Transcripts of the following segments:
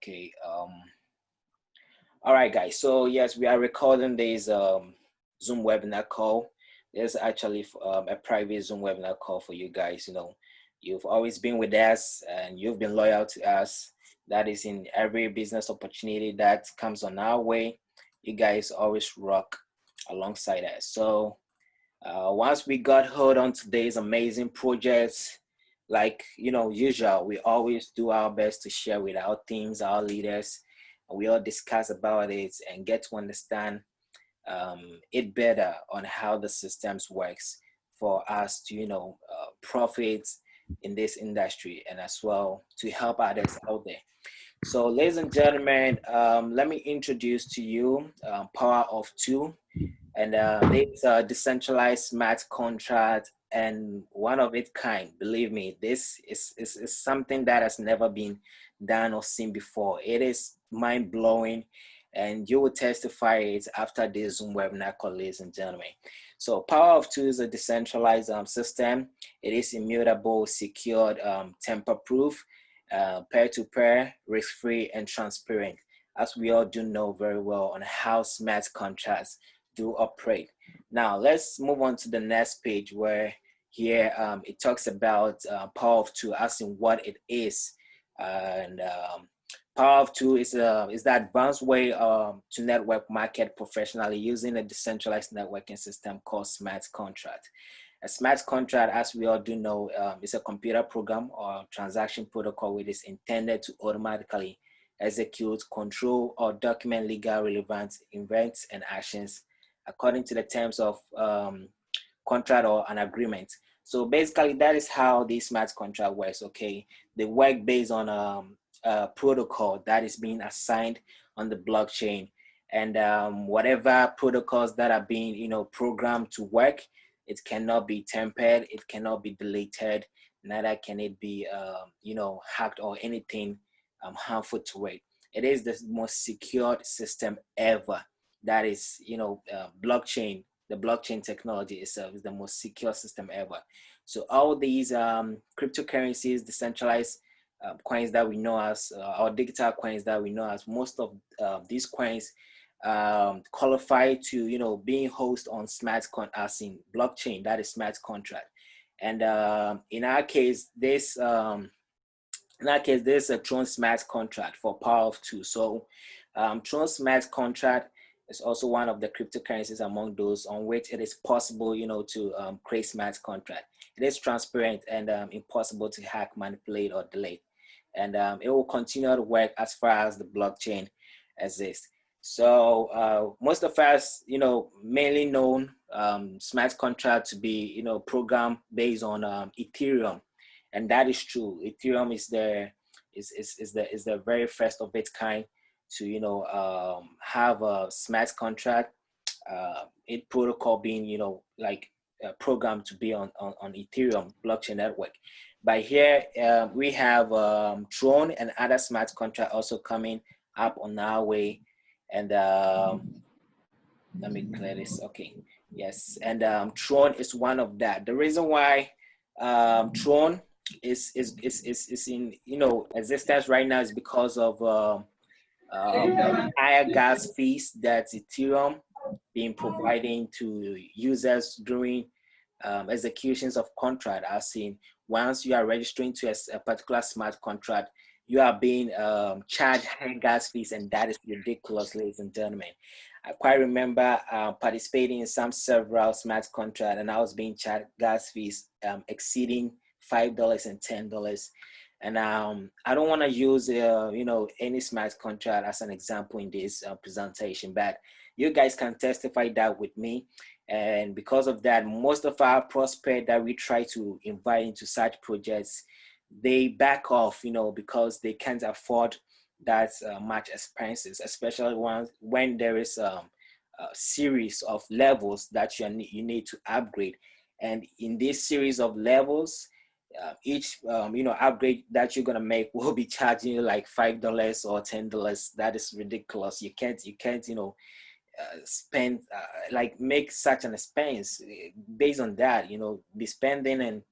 Okay. All right, guys. So yes, we are recording this Zoom webinar call. There's actually a private Zoom webinar call for you guys. You've always been with us and you've been loyal to us. That is in every business opportunity that comes on our way. You guys always rock alongside us. So once we got hold on today's amazing projects, like usual, we always do our best to share with our teams, our leaders, and we all discuss about it and get to understand it better on how the systems works for us to profit in this industry and as well to help others out there. So ladies and gentlemen, let me introduce to you Power of Two. And this decentralized smart contract and one of its kind. Believe me, this is something that has never been done or seen before. It is mind-blowing, and you will testify it after this Zoom webinar call, ladies and gentlemen. So Power of Two is a decentralized system. It is immutable, secured, tamper-proof, peer-to-peer, risk-free, and transparent, as we all do know very well on how smart contracts do operate. Now let's move on to the next page where here it talks about Power of Two, as in what it is. And Power of Two is the advanced way to network market professionally using a decentralized networking system called smart contract. A smart contract, as we all do know, is a computer program or transaction protocol which is intended to automatically execute, control, or document legal relevant events and actions according to the terms of contract or an agreement. So basically, that is how the smart contract works. Okay, they work based on a protocol that is being assigned on the blockchain, and whatever protocols that are being programmed to work, it cannot be tampered, it cannot be deleted, neither can it be hacked or anything harmful to it. It is the most secured system ever. That is blockchain. The blockchain technology itself is the most secure system ever. So all these cryptocurrencies, decentralized coins that we know as or digital coins that we know as, most of these coins qualify to being hosted on smart as in blockchain, that is smart contract. And in our case there's a Tron smart contract for Power of Two. So Tron smart contract is also one of the cryptocurrencies among those on which it is possible to create smart contract. It is transparent and impossible to hack, manipulate, or delete, and it will continue to work as far as the blockchain exists. So most of us mainly known smart contract to be program based on Ethereum, and that is true. Ethereum is the very first of its kind to have a smart contract, it protocol being programmed to be on Ethereum blockchain network. But here we have Tron and other smart contract also coming up on our way. And let me clear this. Okay, yes, and Tron is one of that. The reason why Tron is in existence right now is because of higher gas fees that Ethereum being providing to users during executions of contract. As in, once you are registering to a particular smart contract, you are being charged high gas fees, and that is ridiculous, ladies and gentlemen. I quite remember participating in several smart contracts, and I was being charged gas fees exceeding $5 and $10. And I don't want to use any smart contract as an example in this presentation, but you guys can testify that with me. And because of that, most of our prospects that we try to invite into such projects, they back off, because they can't afford that much expenses, especially when there is a series of levels that you need to upgrade. And in this series of levels, each upgrade that you're gonna make will be charging you like $5 or $10. That is ridiculous. You can't spend like make such an expense based on that. Be spending and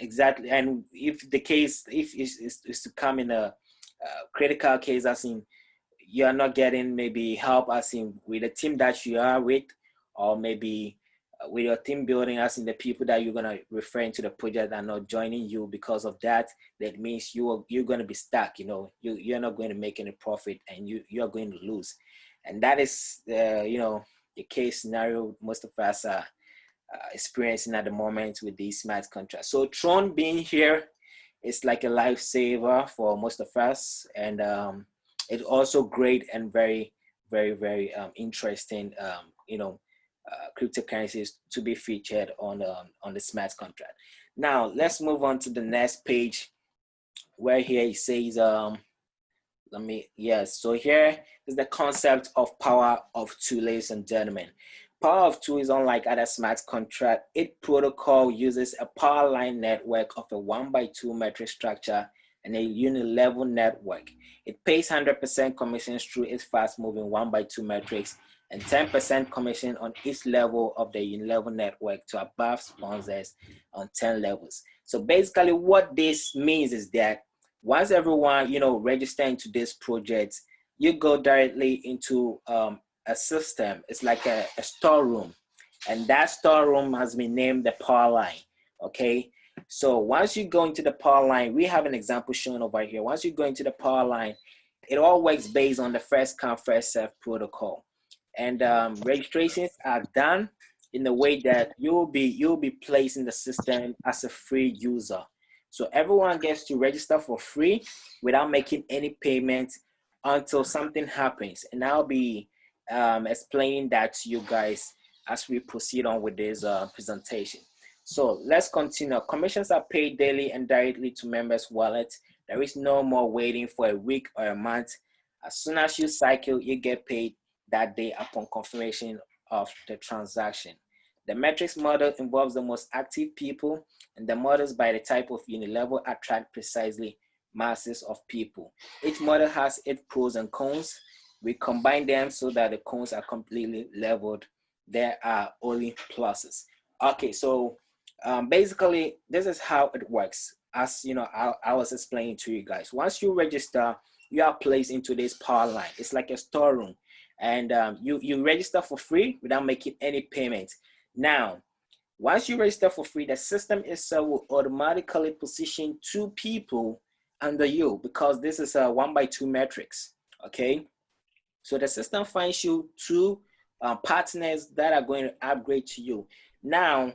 exactly. And if the case is to come in a critical case, as in you are not getting maybe help, as in with the team that you are with, or maybe with your team building, as in the people that you're gonna refer into the project are not joining you. Because of that, that means you're gonna be stuck. You're not going to make any profit, and you're going to lose. And that is the case scenario most of us are experiencing at the moment with these smart contracts. So Tron being here is like a lifesaver for most of us, and it's also great and very, very, very interesting, cryptocurrencies to be featured on the smart contract. Now let's move on to the next page, where here it says so here is the concept of power of two, ladies and gentlemen. Power of two is unlike other smart contract. Its protocol uses a POWERLINE network of a 1x2 metric structure and a UNILEVEL network. It pays 100% commissions through its fast-moving 1x2 metrics and 10% commission on each level of the UNILEVEL network to above sponsors on 10 levels. So basically what this means is that once everyone, register into this project, you go directly into a system. It's like a storeroom, and that storeroom has been named the POWERLINE. Okay, so once you go into the POWERLINE, we have an example shown over here. Once you go into the POWERLINE, it all works based on the first come first serve protocol, and registrations are done in the way that you'll be placed in the system as a free user. So everyone gets to register for free without making any payment until something happens, and I'll be explaining that to you guys as we proceed on with this presentation. So let's continue. Commissions are paid daily and directly to members' wallets. There is no more waiting for a week or a month. As soon as you cycle, you get paid that day upon confirmation of the transaction. The metrics model involves the most active people, and the models by the type of UNILEVEL attract precisely masses of people. Each model has its pros and cons. We combine them so that the cons are completely leveled. There are only pluses. Okay, so basically this is how it works. As you know, I was explaining to you guys. Once you register, you are placed into this POWERLINE. It's like a storeroom, and you register for free without making any payment. Now, once you register for free, the system itself will automatically position two people under you, because this is a 1x2 metrics. Okay, so the system finds you two partners that are going to upgrade to you. Now,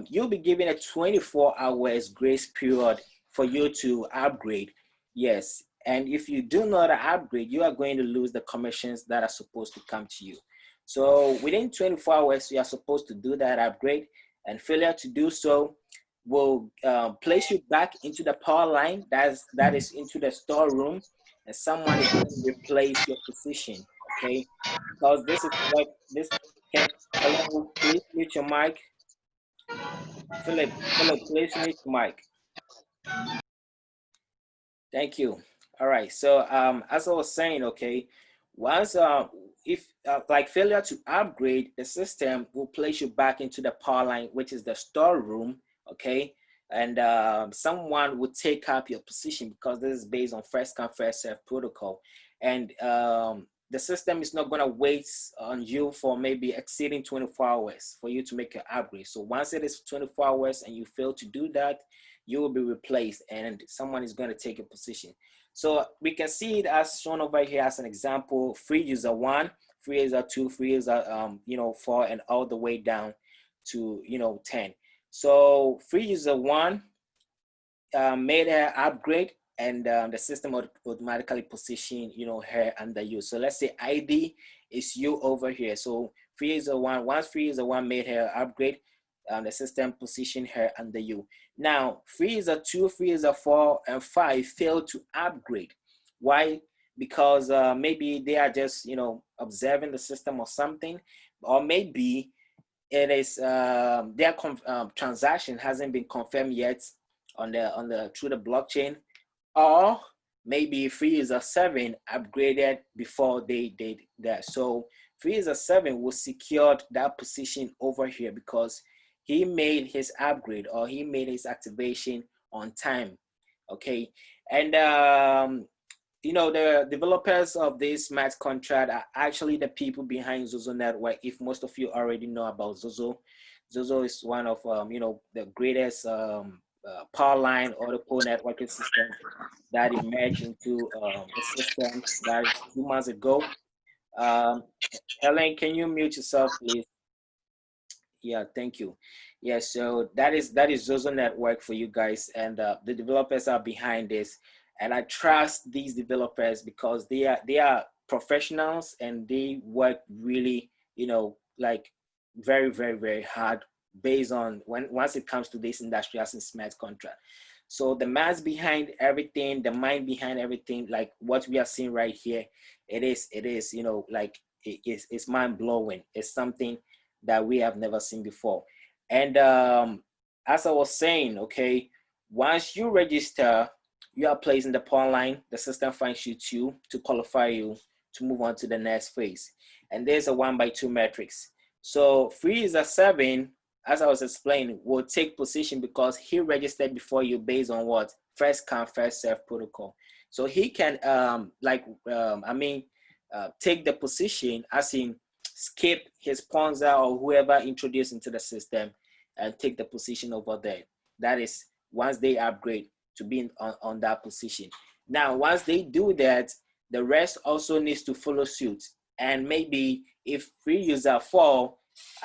you'll be given a 24 hours grace period for you to upgrade. Yes, and if you do not upgrade, you are going to lose the commissions that are supposed to come to you. So within 24 hours, you are supposed to do that upgrade, and failure to do so will place you back into the POWERLINE, that is into the storeroom, and someone is going to replace your position. Okay, because this is what this can. Hello, please mute your mic. Philip, please mute your mic. Thank you. All right. So as I was saying, okay, once if like failure to upgrade, the system will place you back into the POWERLINE, which is the storeroom. Okay, and someone will take up your position, because this is based on first come first serve protocol, and the system is not going to wait on you for maybe exceeding 24 hours for you to make your upgrade. So once it is 24 hours and you fail to do that, you will be replaced, and someone is going to take a position. So we can see it as shown over here as an example: free user 1, free user 2, free user 4, and all the way down to 10. So free user 1 made her upgrade, and the system would automatically position her under you. So let's say ID is you over here. So free user 1, once free user 1 made her upgrade, the system positioned her under you. Now free user 2, free user 4, and 5 failed to upgrade. Why? Because maybe they are just observing the system or something, or maybe it is their transaction hasn't been confirmed yet on the through the blockchain, or maybe free user 7 upgraded before they did that. So free user 7 will secure that position over here because he made his upgrade, or he made his activation on time. Okay, and you know, the developers of this smart contract are actually the people behind Zozo Network. If most of you already know about Zozo, Zozo is one of you know, the greatest POWERLINE or the pole networking system that emerged into the system that is 2 months ago. Um, Helen, can you mute yourself, please? Yeah, thank you. Yeah, so that is Zozo Network for you guys, and the developers are behind this, and I trust these developers because they are professionals and they work really, you know, like very very very hard based on when once it comes to this industry as in smart contract. So the maths behind everything, the mind behind everything, like what we are seeing right here, it is you know, like it's mind blowing. It's something that we have never seen before. And as I was saying, okay, once you register, you are placed in the pawn line. The system finds you to qualify you to move on to the next phase. And there's a 1x2 matrix. So free is a 7, as I was explaining, will take position because he registered before you based on what? First come, first serve protocol. So he can take the position as in skip his sponsor or whoever introduced into the system and take the position over there. That is once they upgrade to be on that position. Now, once they do that, the rest also needs to follow suit. And maybe if free user 4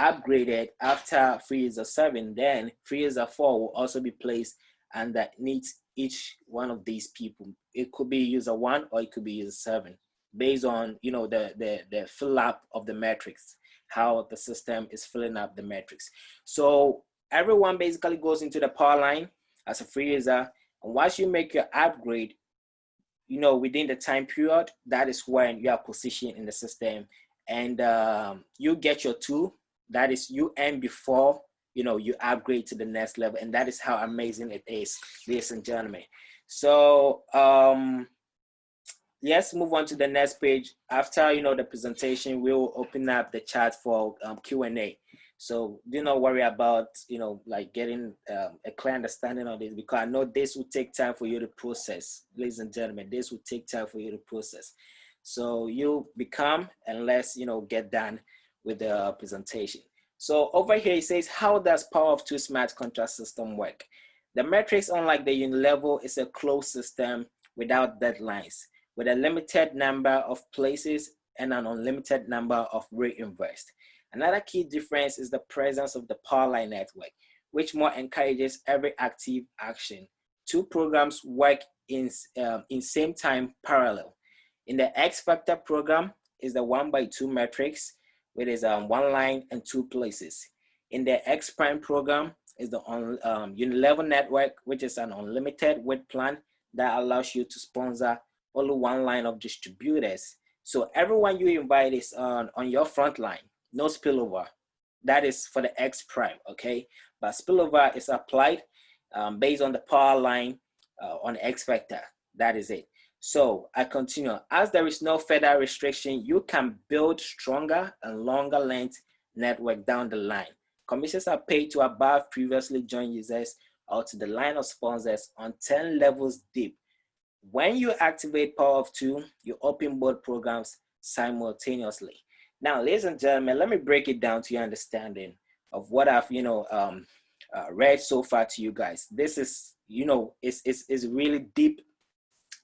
upgraded after free user 7, then free user 4 will also be placed and that needs each one of these people. It could be user 1 or it could be user 7 based on, you know, the fill up of the metrics, how the system is filling up the metrics. So everyone basically goes into the power line as a free user, and once you make your upgrade, you know, within the time period, that is when you are positioned in the system, and you get your 2, that is you end before, you know, you upgrade to the next level, and that is how amazing it is, ladies and gentlemen. So let's move on to the next page. After, you know, the presentation, we will open up the chat for Q&A. So do not worry about, you know, like getting a clear understanding of this, because I know this will take time for you to process, ladies and gentlemen. This will take time for you to process. So you become, and let's, you know, get done with the presentation. So over here it says, how does Power of 2 smart contract system work? The metrics, unlike the UNILEVEL, is a closed system without deadlines, with a limited number of places and an unlimited number of REINVEST. Another key difference is the presence of the POWERLINE network, which more encourages every active action. 2 programs work in same time parallel. In the X Factor program is the 1x2 matrix, which is 1 line and 2 places. In the X Prime program is the UNILEVEL network, which is an unlimited width plan that allows you to sponsor only 1 line of distributors. So everyone you invite is on your front line, no spillover. That is for the X Prime, okay? But spillover is applied based on the power line on X Factor. That is it. So I continue. As there is no further restriction, you can build stronger and longer length network down the line. Commissions are paid to above previously joined users or to the line of sponsors on 10 levels deep. When you activate Power of 2, you open both programs simultaneously. Now, ladies and gentlemen, let me break it down to your understanding of what I've, you know, read so far to you guys. This is, you know, it's really deep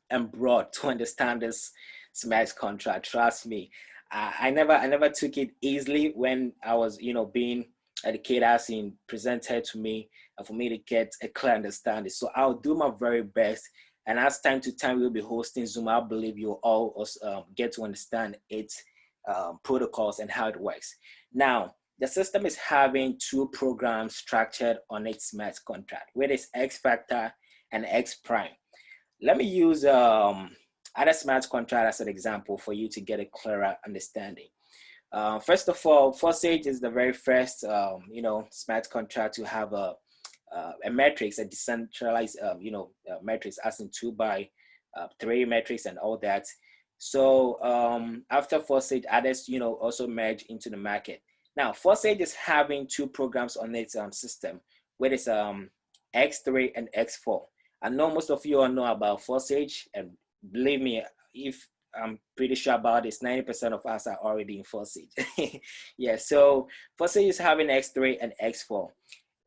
and broad to understand this smart contract. Trust me, I never took it easily when I was, you know, being educated as in presented to me, and for me to get a clear understanding. So I'll do my very best. And as time to time we'll be hosting Zoom, I believe you'll all also, get to understand its protocols and how it works. Now, the system is having 2 programs structured on its smart contract, where it's X Factor and X Prime. Let me use other smart contract as an example for you to get a clearer understanding. First of all, Forsage is the very first, you know, smart contract to have a matrix, a decentralized, you know, matrix as in 2x3 matrix and all that. So after Forsage, others, you know, also merge into the market. Now, Forsage is having 2 programs on its system, where it's X3 and X4. I know most of you all know about Forsage, and believe me, if I'm pretty sure about this, 90% of us are already in Forsage. Yeah, so Forsage is having X3 and X4.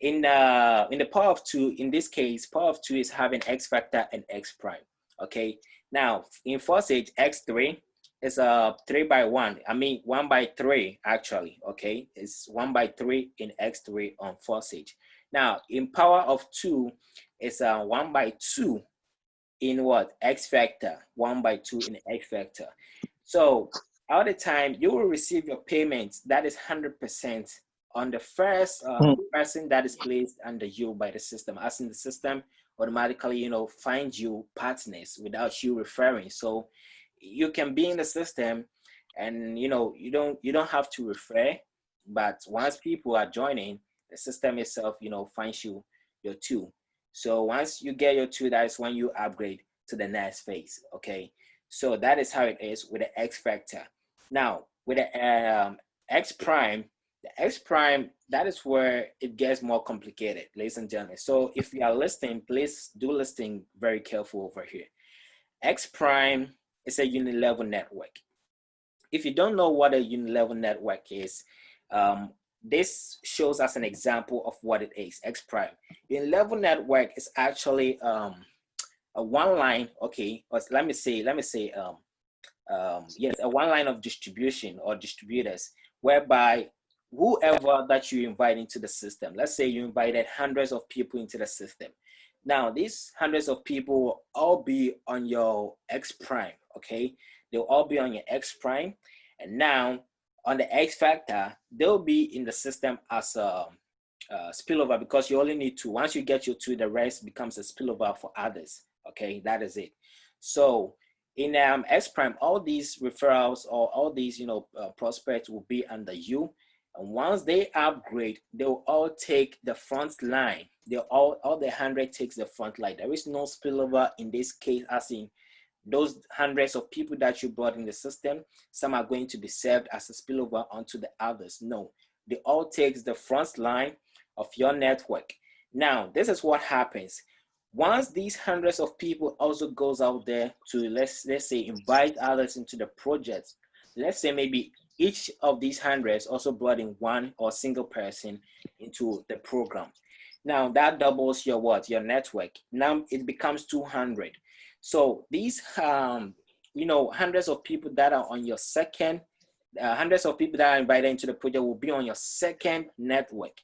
In the power of 2, in this case, power of 2 is having X factor and X prime. Okay, now in Forsage, X3 is 3 by 1. I mean 1 by 3 actually. Okay, it's 1 by 3 in X3 on Forsage. Now in power of 2, it's 1 by 2 in what? X factor. 1 by 2 in X factor. So all the time you will receive your payment that is 100% on the first person that is placed under you by the system, as in the system automatically, you know, find you partners without you referring. So you can be in the system and, you know, you don't have to refer, but once people are joining, the system itself, you know, finds you your 2. So once you get your 2, that is when you upgrade to the next phase. Okay, so that is how it is with the X factor. Now with the X prime, the X prime, that is where it gets more complicated, ladies and gentlemen. So if you are listening, please do listen very careful over here. X prime is a UNILEVEL network. If you don't know what a UNILEVEL network is, this shows us an example of what it is. X prime. UNILEVEL network is actually a one line, okay, or let me say yes, a one line of distribution or distributors, whereby whoever that you invite into the system, let's say you invited hundreds of people into the system. Now these hundreds of people will all be on your X prime. Okay, they'll all be on your X prime, and now on the X factor, they'll be in the system as a spillover, because you only need 2. Once you get your 2, the rest becomes a spillover for others. Okay, that is it. So in X prime, all these referrals or all these, you know, prospects will be under you, and once they upgrade, they will all take the front line. They'll all the 100 takes the front line. There is no spillover in this case, as in those hundreds of people that you brought in the system, some are going to be served as a spillover onto the others. No, they all take the front line of your network. Now this is what happens once these hundreds of people also goes out there to let's say invite others into the project. Let's say maybe each of these hundreds also brought in 1 or single person into the program. Now that doubles your what? Your network. Now it becomes 200. So these you know, hundreds of people that are on your second, hundreds of people that are invited into the project will be on your second network.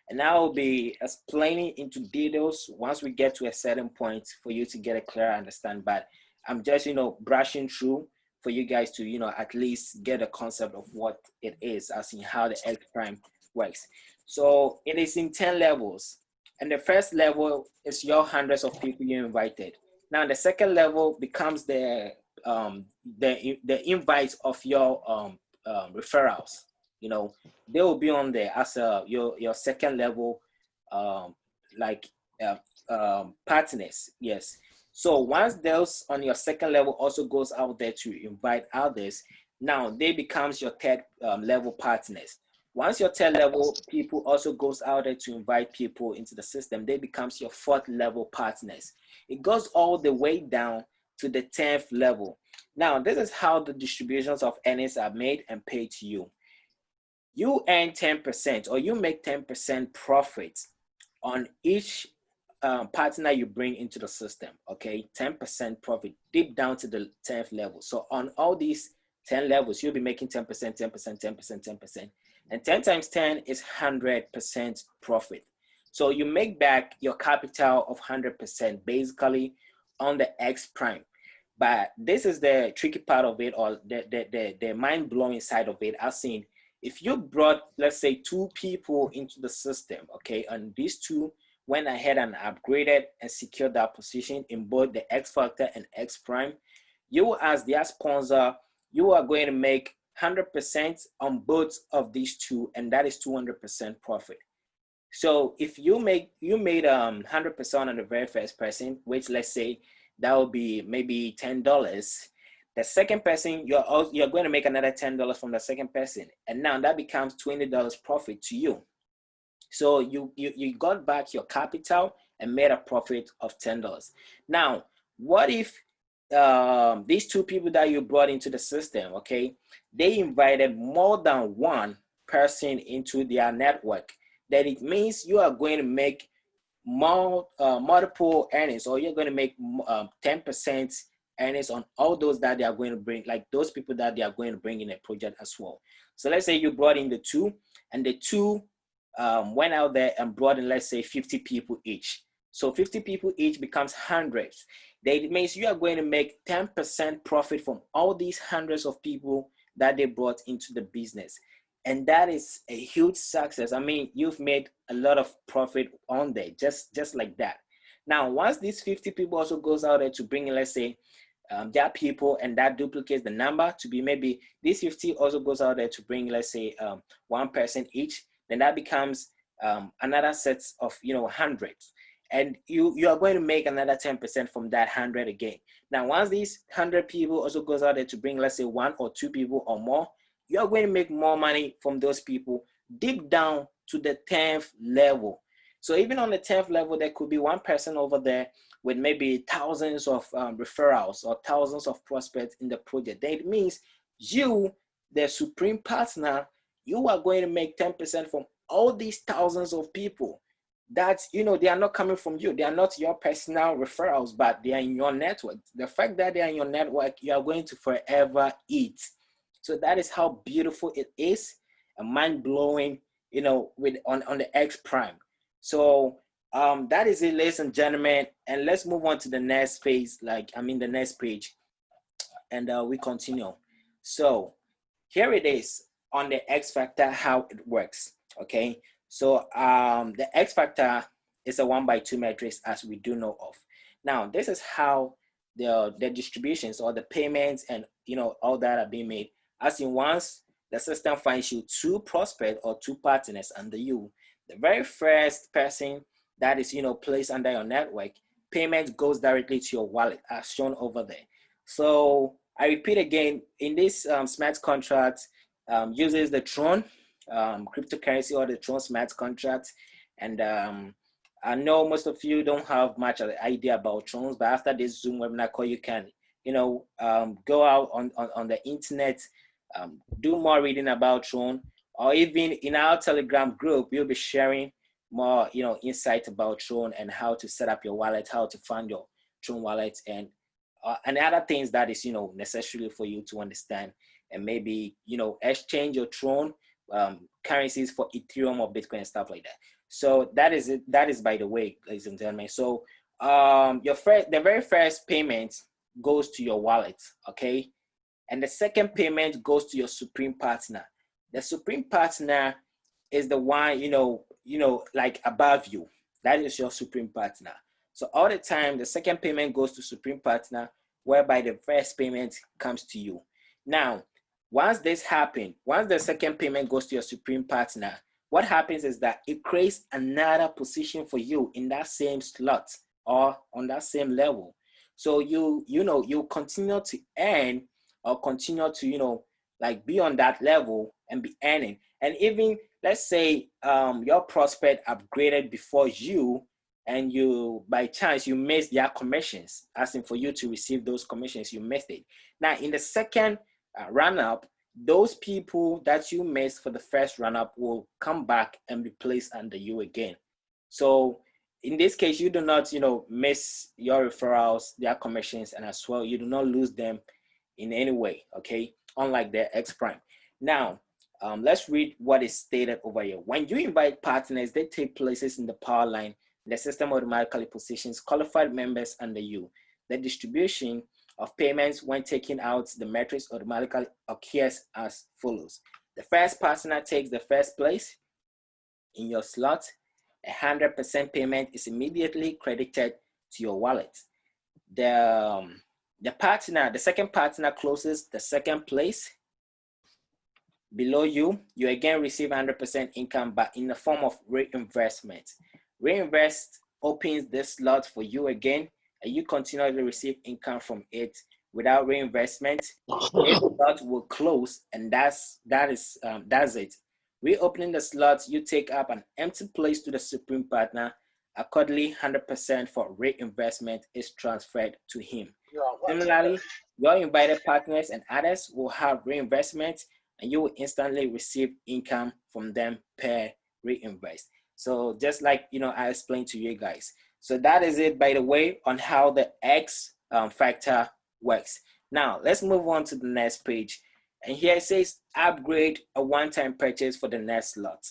And I will be explaining into details once we get to a certain point for you to get a clear understanding. But I'm just, you know, brushing through for you guys to, you know, at least get a concept of what it is, as in how the X prime works. So it is in 10 levels. And the first level is your hundreds of people you invited. Now the second level becomes the invites of your referrals. You know, they will be on there as your second level partners. Yes. So once those on your second level also goes out there to invite others, now they becomes your third level partners. Once your third level people also goes out there to invite people into the system, they becomes your fourth level partners. It goes all the way down to the 10th level. Now, this is how the distributions of earnings are made and paid to you. You earn 10% or you make 10% profit on each partner you bring into the system. Okay, 10% profit deep down to the 10th level. So on all these 10 levels, you'll be making 10%, 10%, 10%, 10%. And 10 times 10 is 100% profit. So you make back your capital of 100% basically on the X prime. But this is the tricky part of it, or the mind-blowing side of it. I've seen if you brought, let's say, 2 people into the system, okay, and these 2 went ahead and upgraded and secured that position in both the X factor and X prime, you as their sponsor, you are going to make 100% on both of these 2, and that is 200% profit. So if you made 100% on the very first person, which let's say that would be maybe $10. The second person, you're going to make another $10 from the second person, and now that becomes $20 profit to you. So you got back your capital and made a profit of $10. Now, what if these two people that you brought into the system, okay, they invited more than one person into their network, then it means you are going to make multiple earnings, or you're going to make 10% earnings on all those that they are going to bring, like those people that they are going to bring in a project as well. So let's say you brought in the two, and the two went out there and brought in, let's say 50 people each. So 50 people each becomes hundreds. That means you are going to make 10% profit from all these hundreds of people that they brought into the business. And that is a huge success. I mean, you've made a lot of profit on there, just like that. Now, once these 50 people also goes out there to bring in, let's say, their people, and that duplicates the number to be maybe these 50 also goes out there to bring, let's say, one person each, then that becomes another set of, hundreds. And you are going to make another 10% from that 100 again. Now, once these 100 people also goes out there to bring, let's say, one or two people or more, you are going to make more money from those people deep down to the 10th level. So even on the 10th level, there could be one person over there with maybe thousands of referrals or thousands of prospects in the project. Then it means you, the supreme partner, you are going to make 10% from all these thousands of people that, they are not coming from you. They are not your personal referrals, but they are in your network. The fact that they are in your network, you are going to forever eat. So that is how beautiful it is, and mind-blowing, with on the X Prime. So that is it, ladies and gentlemen. And let's move on to the next phase, the next page, and we continue. So here it is on the X Factor, how it works. Okay. So the X Factor is a 1x2 matrix, as we do know of. Now, this is how the distributions or the payments and all that are being made. As in, once the system finds you two prospects or two partners under you, the very first person that is placed under your network, payment goes directly to your wallet, as shown over there. So I repeat again, in this smart contract, uses the Tron cryptocurrency, or the Tron smart contract. And I know most of you don't have much of the idea about Trons, but after this Zoom webinar call, you can go out on the internet, do more reading about Tron, or even in our Telegram group, we'll be sharing more insight about Tron and how to set up your wallet, how to fund your Tron wallet, and other things that is necessary for you to understand, and maybe exchange your Tron currencies for Ethereum or Bitcoin and stuff like that. So that is it. That is, by the way, ladies and gentlemen. So the very first payment goes to your wallet, okay, and the second payment goes to your supreme partner. The supreme partner is the one like above you. That is your supreme partner. So all the time, the second payment goes to supreme partner, whereby the first payment comes to you. Now, once this happens, once the second payment goes to your supreme partner, what happens is that it creates another position for you in that same slot or on that same level. So you continue to earn, or continue to like be on that level and be earning. And even, let's say your prospect upgraded before you, and you by chance you missed their commissions, asking for you to receive those commissions, you missed it. Now in the second run up, those people that you missed for the first run up will come back and be placed under you again. So in this case, you do not miss your referrals, their commissions, and as well you do not lose them in any way, okay, unlike the X Prime. Now let's read what is stated over here. When you invite partners, they take places in the POWERLINE. The system automatically positions qualified members under you. The distribution of payments when taking out the matrix automatically occurs as follows. The first partner takes the first place in your slot. 100% payment is immediately credited to your wallet. The second partner closes the second place below you. You again receive 100% income, but in the form of reinvestment. Reinvest opens this slot for you again, and you continue to receive income from it. Without reinvestment, this slot will close, and that's it. Reopening the slot, you take up an empty place to the supreme partner. Accordingly, 100% for reinvestment is transferred to him. Similarly, your invited partners and others will have reinvestment, and you will instantly receive income from them per reinvest. So just like I explained to you guys. So that is it, by the way, on how the X factor works. Now let's move on to the next page, and here it says upgrade a one-time purchase for the next slot.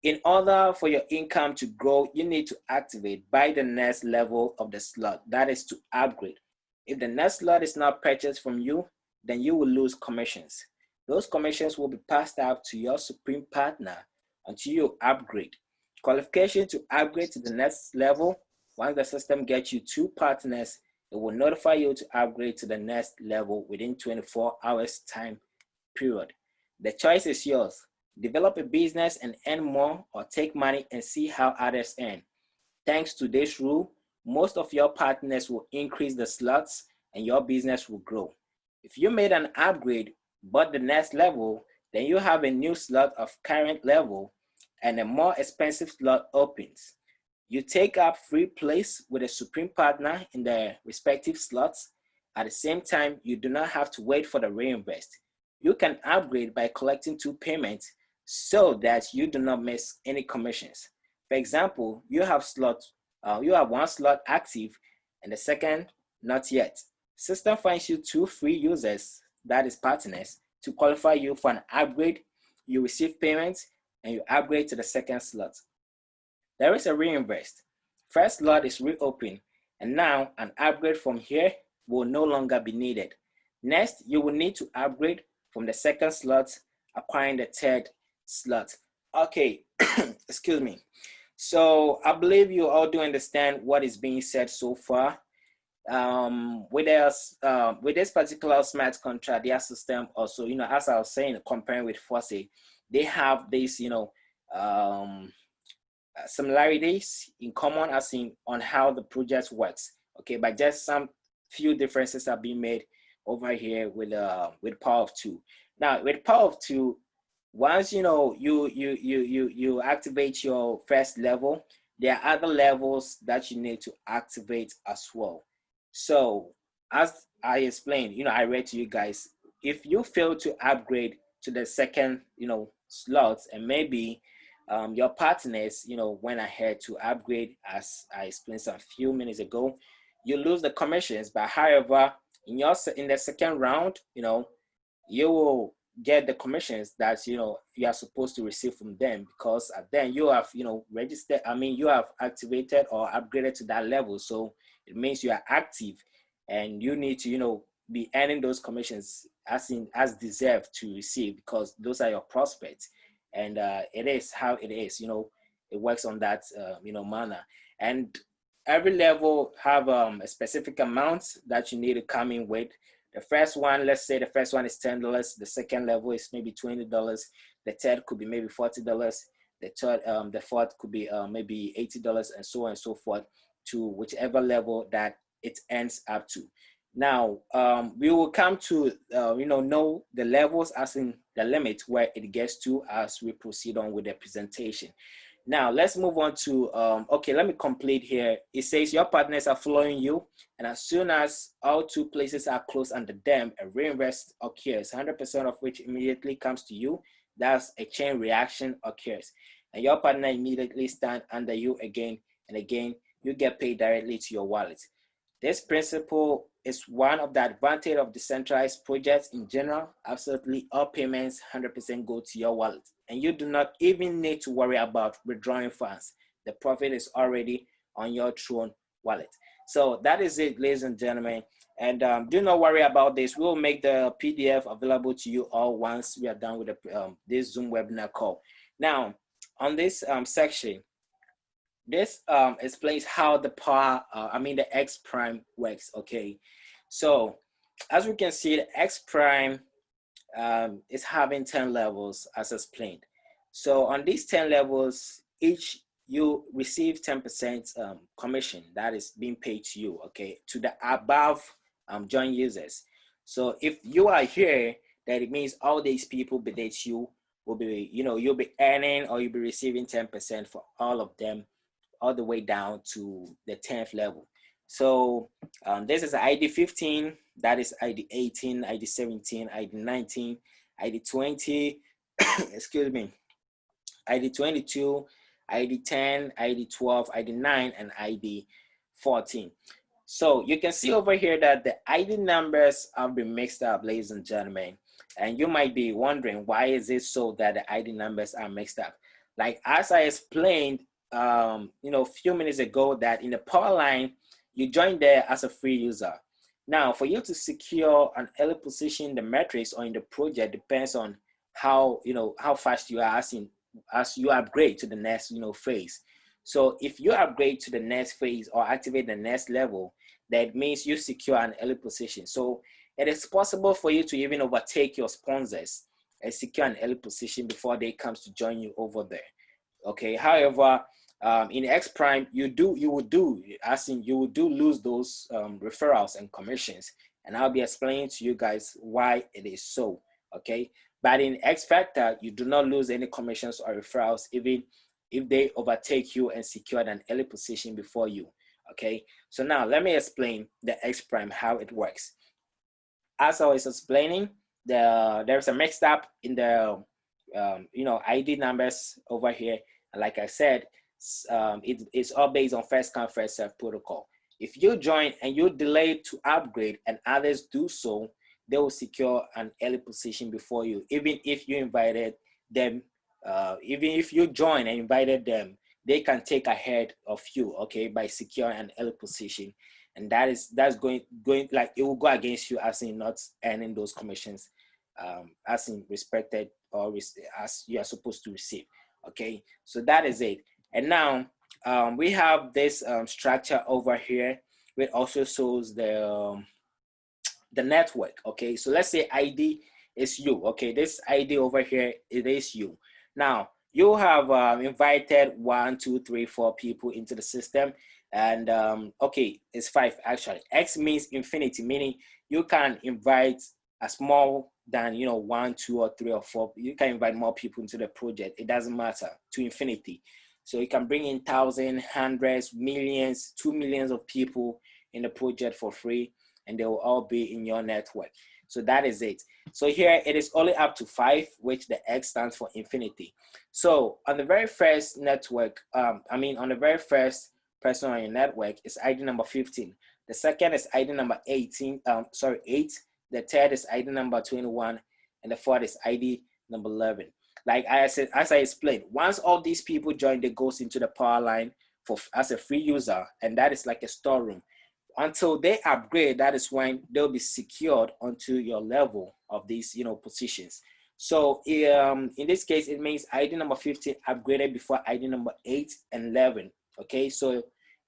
In order for your income to grow, you need to activate by the next level of the slot, that is to upgrade. If the next slot is not purchased from you, then you will lose commissions. Those commissions will be passed out to your supreme partner until you upgrade. Qualification to upgrade to the next level: once the system gets you 2 partners, it will notify you to upgrade to the next level within 24 hours time period. The choice is yours. Develop a business and earn more, or take money and see how others earn. Thanks to this rule, most of your partners will increase the slots and your business will grow. If you made an upgrade but the next level, then you have a new slot of current level and a more expensive slot opens. You take up free place with a supreme partner in the respective slots. At the same time, you do not have to wait for the reinvest. You can upgrade by collecting 2 payments so that you do not miss any commissions. For example, you have one slot active and the second not yet. System finds you 2 free users, that is partners, to qualify you for an upgrade. You receive payments and you upgrade to the second slot. There is a reinvest. First slot is reopened, and now an upgrade from here will no longer be needed. Next, you will need to upgrade from the second slot, acquiring the third slot. Okay, excuse me. So I believe you all do understand what is being said so far. With this particular smart contract, their system also, as I was saying, comparing with Fosse, they have this, similarities in common, as in on how the project works. Okay, but just some few differences have been made over here with Power of 2. Now with Power of 2, once you activate your first level, there are other levels that you need to activate as well. So as I explained, I read to you guys, if you fail to upgrade to the second slots, and maybe your partners went ahead to upgrade, as I explained some few minutes ago, you lose the commissions. But however, in the second round, you will get the commissions that you are supposed to receive from them, because then you have registered, you have activated or upgraded to that level. So it means you are active, and you need to be earning those commissions as deserved to receive, because those are your prospects. And it is how it is. It works on that manner. And every level have a specific amount that you need to come in with. The first one, let's say the first one is $10. The second level is maybe $20. The third could be maybe $40. The fourth could be maybe $80, and so on and so forth, to whichever level that it ends up to. Now we will come to know the levels, as in the limit where it gets to, as we proceed on with the presentation. Now let's move on to okay, let me complete here. It says your partners are following you, and as soon as all 2 places are closed under them, a reinvest occurs, 100% of which immediately comes to you. That's a chain reaction occurs, and your partner immediately stand under you again and again. You get paid directly to your wallet. This principle is one of the advantages of decentralized projects in general. Absolutely all payments 100% go to your wallet, and you do not even need to worry about withdrawing funds. The profit is already on your Tron wallet. So that is it, ladies and gentlemen. And do not worry about this. We'll make the PDF available to you all once we are done with this Zoom webinar call. Now, on this section, this explains how the the X prime works. Okay, so as we can see, the X prime is having 10 levels, as explained. So on these 10 levels, each you receive 10% commission that is being paid to you, okay, to the above joint users. So if you are here, that it means all these people beneath you will be, you'll be earning, or you'll be receiving 10% for all of them, all the way down to the 10th level. So this is ID 15, that is ID 18, ID 17, ID 19, ID 20, excuse me, ID 22, ID 10, ID 12, ID 9, and ID 14. So you can see over here that the ID numbers have been mixed up, ladies and gentlemen. And you might be wondering, why is it so that the ID numbers are mixed up? Like as I explained, a few minutes ago, that in the POWERLINE, you joined there as a free user. Now, for you to secure an early position in the metrics or in the project depends on how fast you are as you upgrade to the next phase. So if you upgrade to the next phase or activate the next level, that means you secure an early position. So it is possible for you to even overtake your sponsors and secure an early position before they comes to join you over there. Okay. However, in X Prime, you would lose those referrals and commissions, and I'll be explaining to you guys why it is so. Okay. But in X Factor, you do not lose any commissions or referrals, even if they overtake you and secure an early position before you. Okay. So now let me explain the X Prime, how it works. As I was explaining, there's a mixed up in the ID numbers over here. And like I said, it's all based on first come first serve protocol. If you join and you delay to upgrade and others do so, they will secure an early position before you, even if you invited them. Even if you join and invited them, they can take ahead of you, okay, by securing an early position. And that's going like it will go against you, as in not earning those commissions as in respected or as you are supposed to receive. Okay, so that is it. And now we have this structure over here, which also shows the network. Okay, so let's say ID is you. Okay, this ID over here, it is you. Now you have invited 1, 2, 3, 4 people into the system, and okay, it's 5 actually. X means infinity, meaning you can invite as more than 1, 2, or 3 or 4. You can invite more people into the project. It doesn't matter, to infinity. So you can bring in thousands, hundreds, millions, 2 millions of people in the project for free, and they will all be in your network. So that is it. So here it is only up to 5, which the X stands for infinity. So on the very first network, on the very first person on your network is ID number 15. The second is ID number 8. The third is ID number 21, and the fourth is ID number 11. Like I said, as I explained, once all these people join, they goes into the POWERLINE as a free user, and that is like a storeroom. Until they upgrade, that is when they'll be secured onto your level of these positions. So in this case, it means ID number 15 upgraded before ID number 8 and 11. Okay, so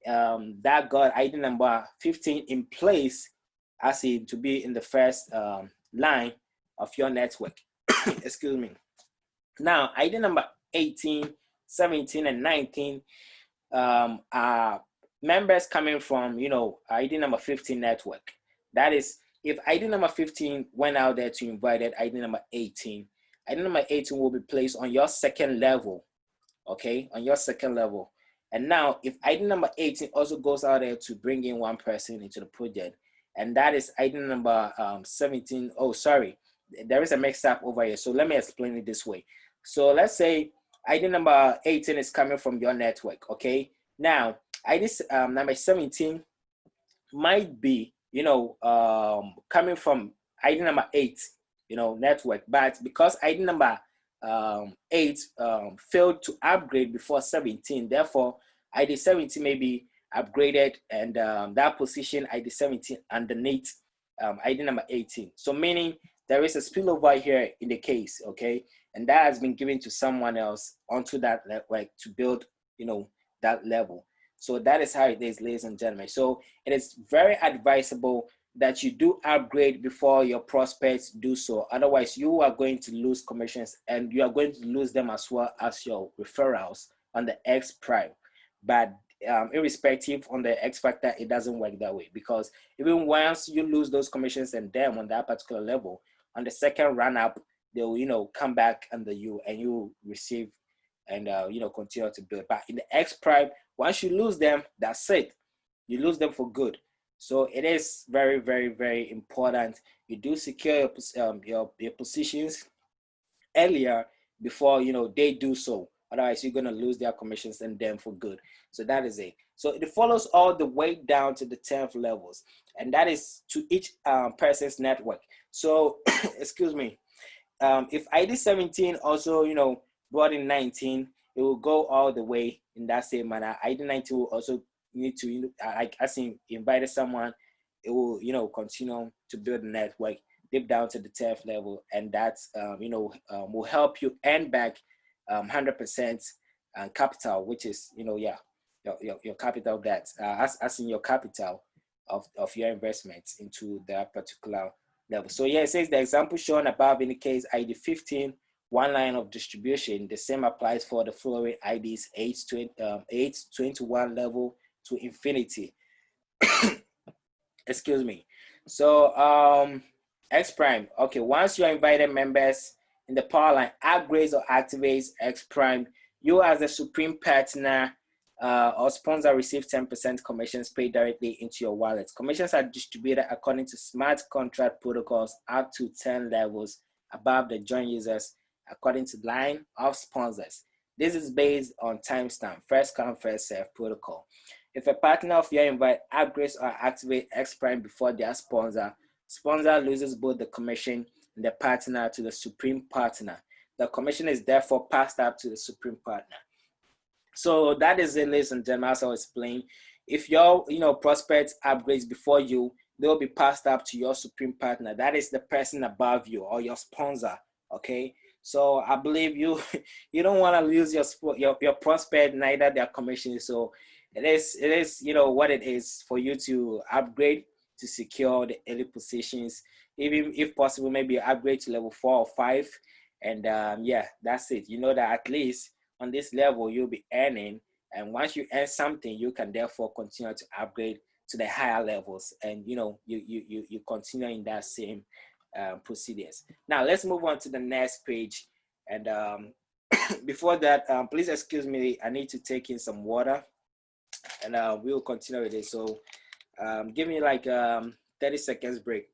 that got ID number 15 in place as in to be in the first line of your network. Excuse me. Now ID number 18, 17, and 19 are members coming from ID number 15 network. That is, if ID number 15 went out there to invited ID number 18, ID number 18 will be placed on your second level. Okay, on your second level. And now if ID number 18 also goes out there to bring in one person into the project, and that is ID number 17. Oh, sorry, there is a mix up over here. So let me explain it this way. So let's say ID number 18 is coming from your network. Okay, now ID number 17 might be coming from ID number 8 network, but because ID number 8 failed to upgrade before 17, therefore ID 17 may be upgraded, and that position ID 17 underneath ID number 18. So meaning there is a spillover here in the case, okay, and that has been given to someone else onto that network to build that level. So that is how it is, ladies and gentlemen. So it is very advisable that you do upgrade before your prospects do so. Otherwise, you are going to lose commissions, and you are going to lose them as well as your referrals on the X Prime. But irrespective on the X Factor, it doesn't work that way, because even once you lose those commissions and them on that particular level, on the second run up, they will come back under you, and you receive and continue to build. But in the X Prime, once you lose them, that's it. you lose them for good. So it is very, very, very important. You do secure your positions earlier before they do so. Otherwise, you're gonna lose their commissions and them for good. So that is it. So it follows all the way down to the 10th levels, and that is to each person's network. So excuse me. If ID 17 also brought in 19, it will go all the way in that same manner. ID 19 will also need to like as in invited someone, it will continue to build a network deep down to the 10th level, and that's will help you earn back 100% capital, which is yeah, your capital that as in your capital of your investments into that particular level. So yeah, it says the example shown above indicates ID 15, one line of distribution. The same applies for the following IDs 821 level to infinity. Excuse me. So X prime. Okay, once you're invited members in the POWERLINE upgrades or activates X prime, you as the supreme partner or sponsor receive 10% commissions paid directly into your wallet. Commissions are distributed according to smart contract protocols up to 10 levels above the joint users according to line of sponsors. This is based on timestamp, first come, first serve protocol. If a partner of your invite upgrades or activate X prime before their sponsor loses both the commission and the partner to the supreme partner. The commission is therefore passed up to the supreme partner. So that is it, ladies and gentlemen, as I was explaining. If your prospects upgrades before you, they'll be passed up to your supreme partner. That is the person above you or your sponsor. Okay. So I believe you don't want to lose your prospect, neither their commission. So it is what it is for you to upgrade to secure the early positions. Even if possible, maybe upgrade to level 4 or 5. And yeah, that's it. You know that at least on this level you'll be earning, and once you earn something, you can therefore continue to upgrade to the higher levels, and you continue in that same procedures. Now let's move on to the next page, and before that, please excuse me, I need to take in some water, and we'll continue with it. So give me like 30 seconds break.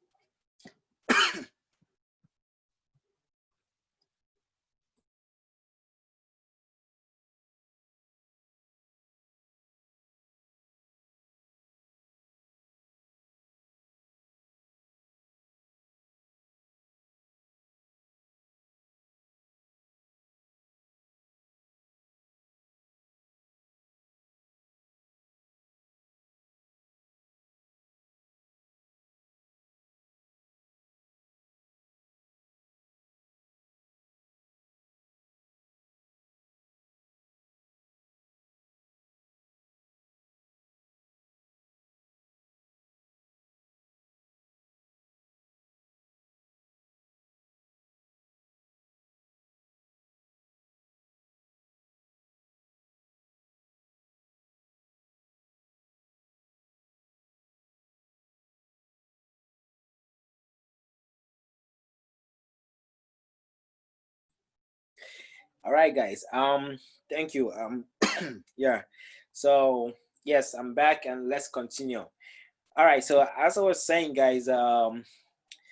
All right, guys. Thank you. Yeah. So yes, I'm back, and let's continue. All right. So as I was saying, guys,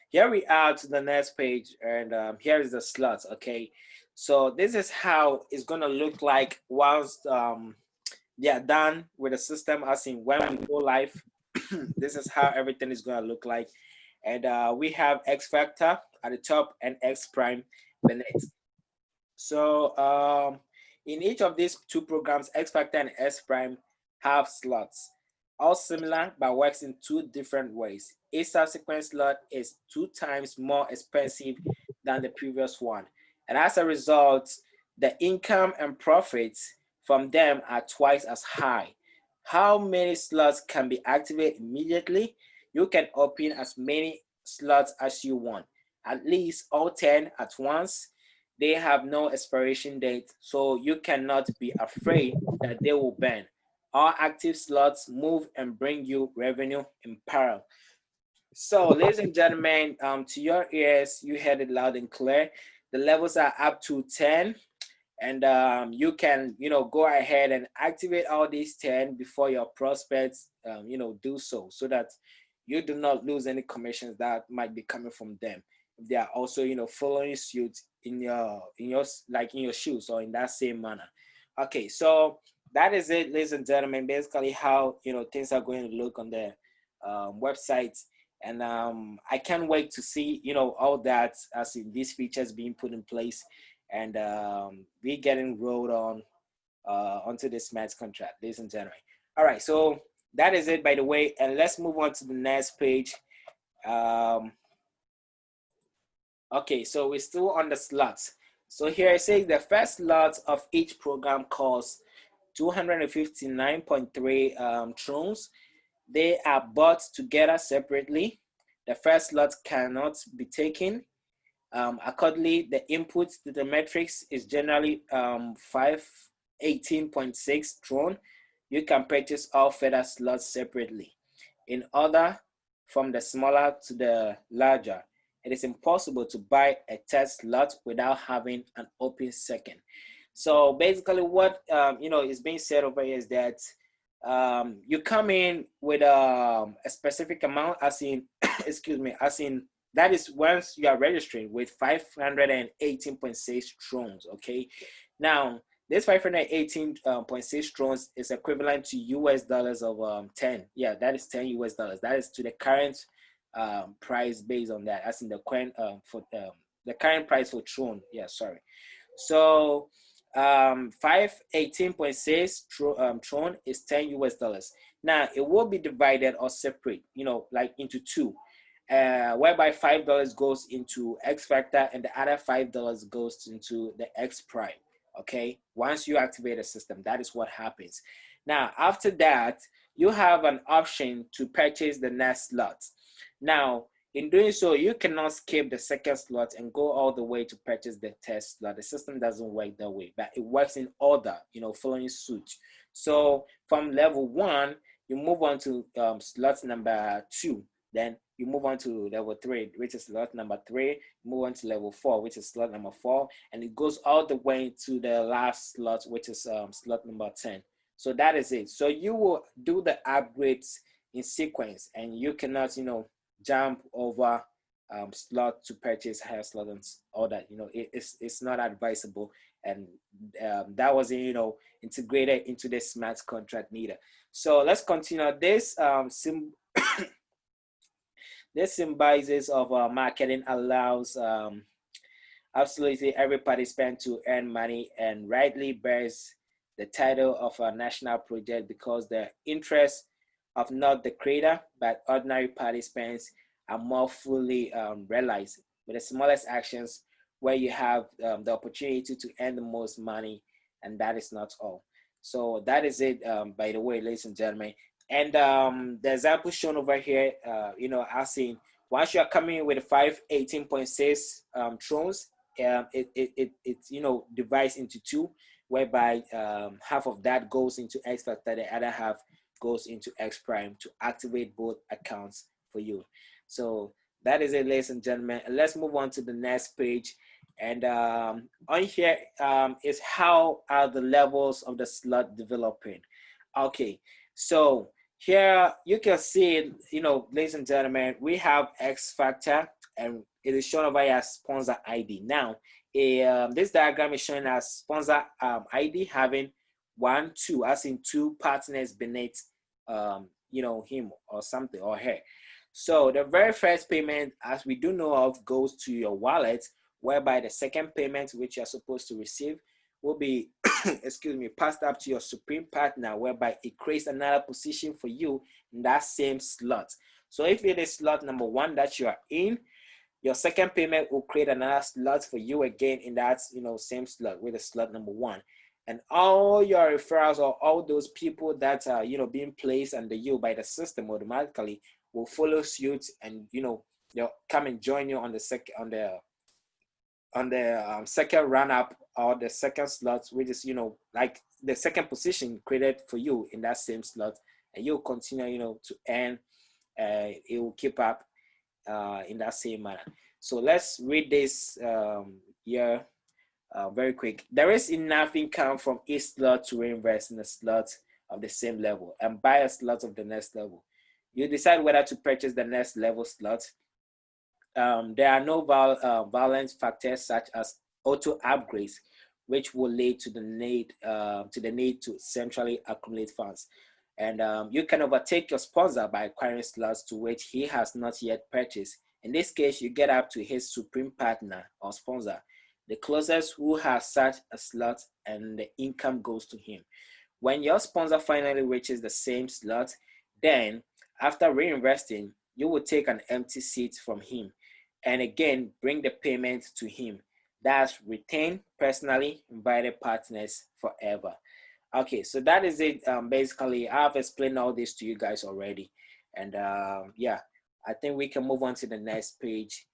here we are to the next page, and here is the slots. Okay. So this is how it's gonna look like once they are done with the system. As in when we go live, this is how everything is gonna look like, and we have X factor at the top and X prime beneath. So in each of these two programs, X Factor and S Prime have slots, all similar but works in two different ways. A subsequent slot is 2 times more expensive than the previous one, and as a result, the income and profits from them are twice as high. How many slots can be activated immediately? You can open as many slots as you want, at least all 10 at once. They have no expiration date, so you cannot be afraid that they will burn. All active slots move and bring you revenue in parallel. So, ladies and gentlemen, to your ears, you heard it loud and clear. The levels are up to 10, and you can, go ahead and activate all these 10 before your prospects, do so, so that you do not lose any commissions that might be coming from them if they are also, following suit in your shoes or in that same manner. Okay, so that is it, ladies and gentlemen, basically how, things are going to look on the website. And I can't wait to see, all that, as in these features being put in place, and we getting rolled on onto this smart contract, ladies and gentlemen. All right, so that is it, by the way, and let's move on to the next page. Okay, so we're still on the slots. So here it says the first slot of each program costs 259.3 thrones. They are bought together separately. The first slot cannot be taken. Accordingly, the input to the matrix is generally 518.6 tron. You can purchase all further slots separately. In order from the smaller to the larger, it is impossible to buy a test slot without having an open second. So basically what is being said over here is that you come in with a specific amount, as in excuse me, as in that is once you are registering with 518.6 thrones. Okay, now this 518.6 thrones is equivalent to US dollars of 10. Yeah, that is 10 US dollars. That is to the current price based on that, as in the current the current price for throne. Yeah, sorry. So 518.6 tron is 10 US dollars. Now it will be divided or separate, like into two, whereby $5 goes into X factor and the other $5 goes into the X prime. Okay, once you activate the system, that is what happens. Now after that, you have an option to purchase the next slot. Now in doing so, you cannot skip the second slot and go all the way to purchase the test slot. The system doesn't work that way, but it works in order, following suit. So from level 1, you move on to slot number 2. Then you move on to level 3, which is slot number 3. Move on to level 4, which is slot number 4. And it goes all the way to the last slot, which is slot number 10. So that is it. So you will do the upgrades in sequence, and you cannot, jump over slot to purchase higher slot and all that. It's not advisable, and that wasn't integrated into the smart contract neither. So let's continue. This this symbiosis of marketing allows absolutely every participant to earn money and rightly bears the title of a national project, because the interests of not the creator but ordinary participants are more fully realized with the smallest actions, where you have the opportunity to earn the most money, and that is not all. So that is it, by the way, ladies and gentlemen. And the example shown over here, as in once you are coming in with 518.6 thrones, it divides into two, whereby half of that goes into X factor, the other half goes into X prime to activate both accounts for you. So that is it, ladies and gentlemen. Let's move on to the next page. And on here is how are the levels of the slot developing. Okay, so here you can see, ladies and gentlemen, we have X factor, and it is shown over here as sponsor ID. Now, this diagram is showing as sponsor ID having 1, 2, as in 2 partners beneath him or something, or her. So the very first payment, as we do know of, goes to your wallet, whereby the second payment, which you're supposed to receive, will be excuse me, passed up to your supreme partner, whereby it creates another position for you in that same slot. So if it is slot number 1 that you are in, your second payment will create another slot for you again in that same slot with the slot number 1. And all your referrals, or all those people that are being placed under you by the system, automatically will follow suit, and they'll come and join you on the second second run up, or the second slot, which is like the second position created for you in that same slot, and you'll continue to earn. It will keep up in that same manner. So let's read this here very quick. There is enough income from each slot to reinvest in a slot of the same level and buy a slot of the next level. You decide whether to purchase the next level slot. There are no violent factors such as auto upgrades, which will lead to the need to centrally accumulate funds. And you can overtake your sponsor by acquiring slots to which he has not yet purchased. In this case, you get up to his supreme partner or sponsor, the closest who has such a slot, and the income goes to him. When your sponsor finally reaches the same slot, then after reinvesting, you will take an empty seat from him and again bring the payment to him. That's retain personally invited partners forever. Okay, so that is it. Basically, I've explained all this to you guys already. And yeah, I think we can move on to the next page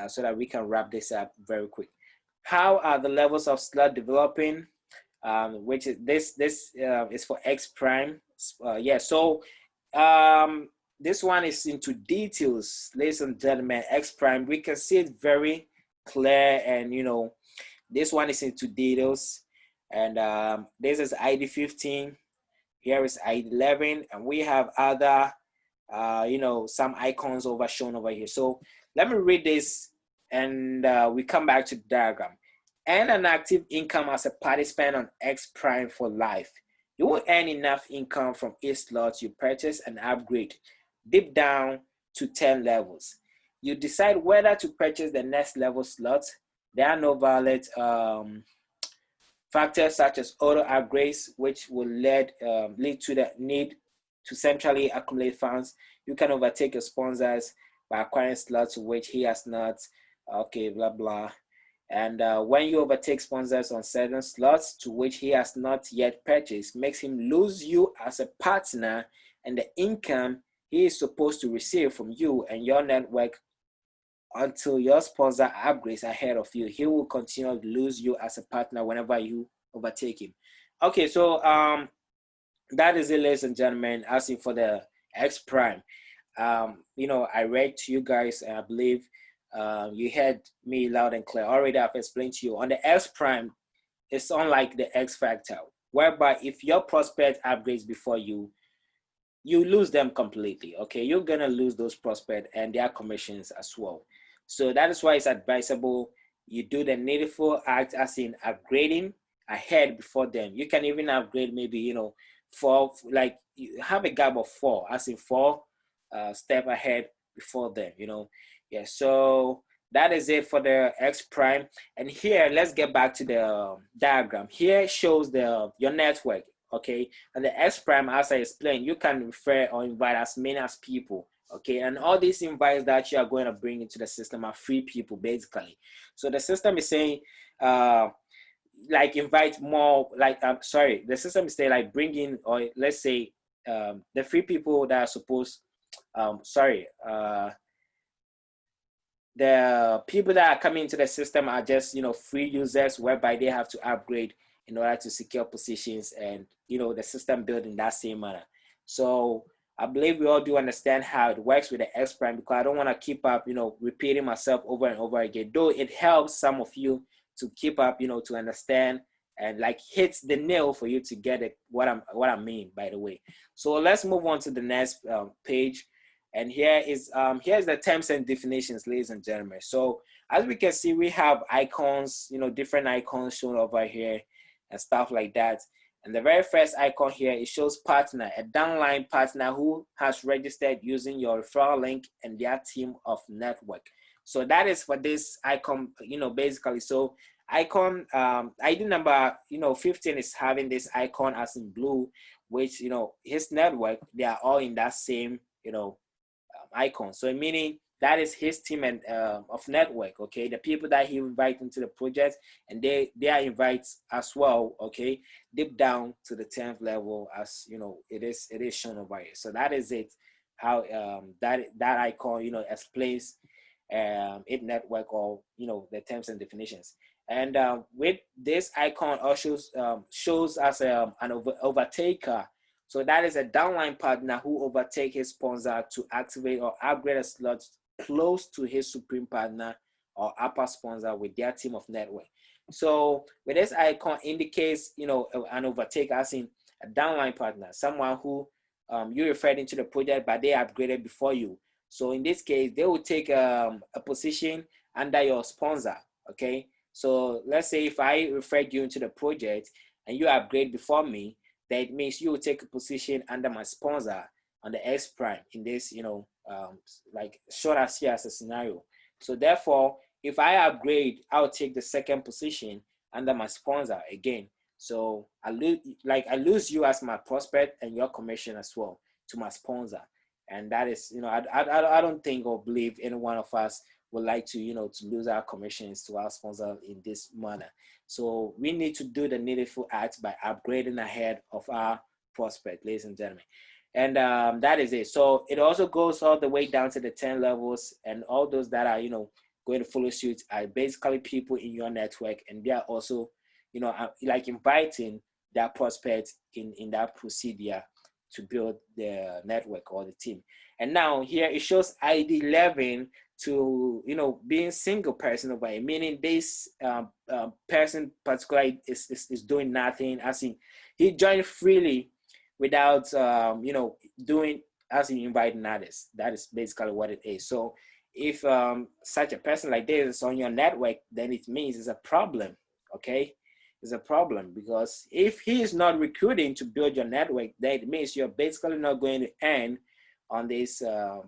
so that we can wrap this up very quick. How are the levels of slot developing? Which is this is for X prime. Yeah, so this one is into details, ladies and gentlemen. X prime, we can see it very clear, and you know, this one is into details. And this is ID 15. Here is ID 11, and we have other you know, some icons shown over here. So let me read this, and we come back to the diagram. Earn an active income as a participant on X Prime for life. You will earn enough income from each slot you purchase and upgrade, deep down to 10 levels. You decide whether to purchase the next level slot. There are no valid factors such as auto upgrades, which will lead to the need to centrally accumulate funds. You can overtake your sponsors by acquiring slots to which he has not. Okay, blah blah. And when you overtake sponsors on certain slots to which he has not yet purchased, makes him lose you as a partner and the income he is supposed to receive from you and your network until your sponsor upgrades ahead of you. He will continue to lose you as a partner whenever you overtake him. Okay, so that is it, ladies and gentlemen, asking for the X Prime. You know, I read to you guys, and I believe you heard me loud and clear. Already I've explained to you. On the X Prime, it's unlike the X Factor, whereby if your prospect upgrades before you, you lose them completely. Okay, you're gonna lose those prospects and their commissions as well. So that is why it's advisable you do the needful act, as in upgrading ahead before them. You can even upgrade maybe, you know, for like you have a gap of 4, as in 4 step ahead before them, you know. Yeah, so that is it for the X Prime. And here, let's get back to the diagram. Here shows your network, okay? And the X Prime, as I explained, you can refer or invite as many as people, okay? And all these invites that you are going to bring into the system are free people, basically. So the system is saying, like invite more, like, I'm sorry, the system is saying like bring in, or let's say the free people that are supposed, the people that are coming into the system are just, you know, free users, whereby they have to upgrade in order to secure positions, and you know, the system built in that same manner. So I believe we all do understand how it works with the X Prime, because I don't want to keep up, you know, repeating myself over and over again, though it helps some of you to keep up, you know, to understand and like hits the nail for you to get it, what I mean, by the way. So let's move on to the next page. And here is here's the terms and definitions, ladies and gentlemen. So as we can see, we have icons, you know, different icons shown over here and stuff like that. And the very first icon here, it shows partner, a downline partner who has registered using your referral link and their team of network. So that is for this icon, you know, basically. So icon ID number, you know, 15 is having this icon as in blue, which, you know, his network, they are all in that same, you know, icon. So meaning that is his team and of network, okay? The people that he invites into the project, and they are invites as well, okay? Deep down to the 10th level, as you know, it is shown over here. So that is it, how that icon, you know, explains it network, or you know, the terms and definitions. And with this icon also shows us an overtaker. So that is a downline partner who overtakes his sponsor to activate or upgrade a slot close to his supreme partner or upper sponsor with their team of network. So with this icon indicates, you know, an overtake, as in a downline partner, someone who you referred into the project, but they upgraded before you. So in this case, they will take a position under your sponsor. Okay. So let's say if I referred you into the project and you upgrade before me, that means you will take a position under my sponsor on the X prime in this, you know, like short as here as a scenario. So therefore, if I upgrade, I'll take the second position under my sponsor again. So I lose you as my prospect and your commission as well to my sponsor. And that is, you know, I don't think or believe any one of us would like to, you know, to lose our commissions to our sponsor in this manner. So we need to do the needful act by upgrading ahead of our prospect, ladies and gentlemen. And that is it. So it also goes all the way down to the 10 levels, and all those that are, you know, going to follow suit are basically people in your network, and they are also, you know, like inviting their prospects in that procedure to build the network or the team. And now here it shows ID 11 to, you know, being single person over here, meaning this person particularly is doing nothing, as in he joined freely without you know, doing, as in inviting others. That is basically what it is. So if such a person like this is on your network, then it means it's a problem. Okay, it's a problem, because if he is not recruiting to build your network, then it means you're basically not going to earn on this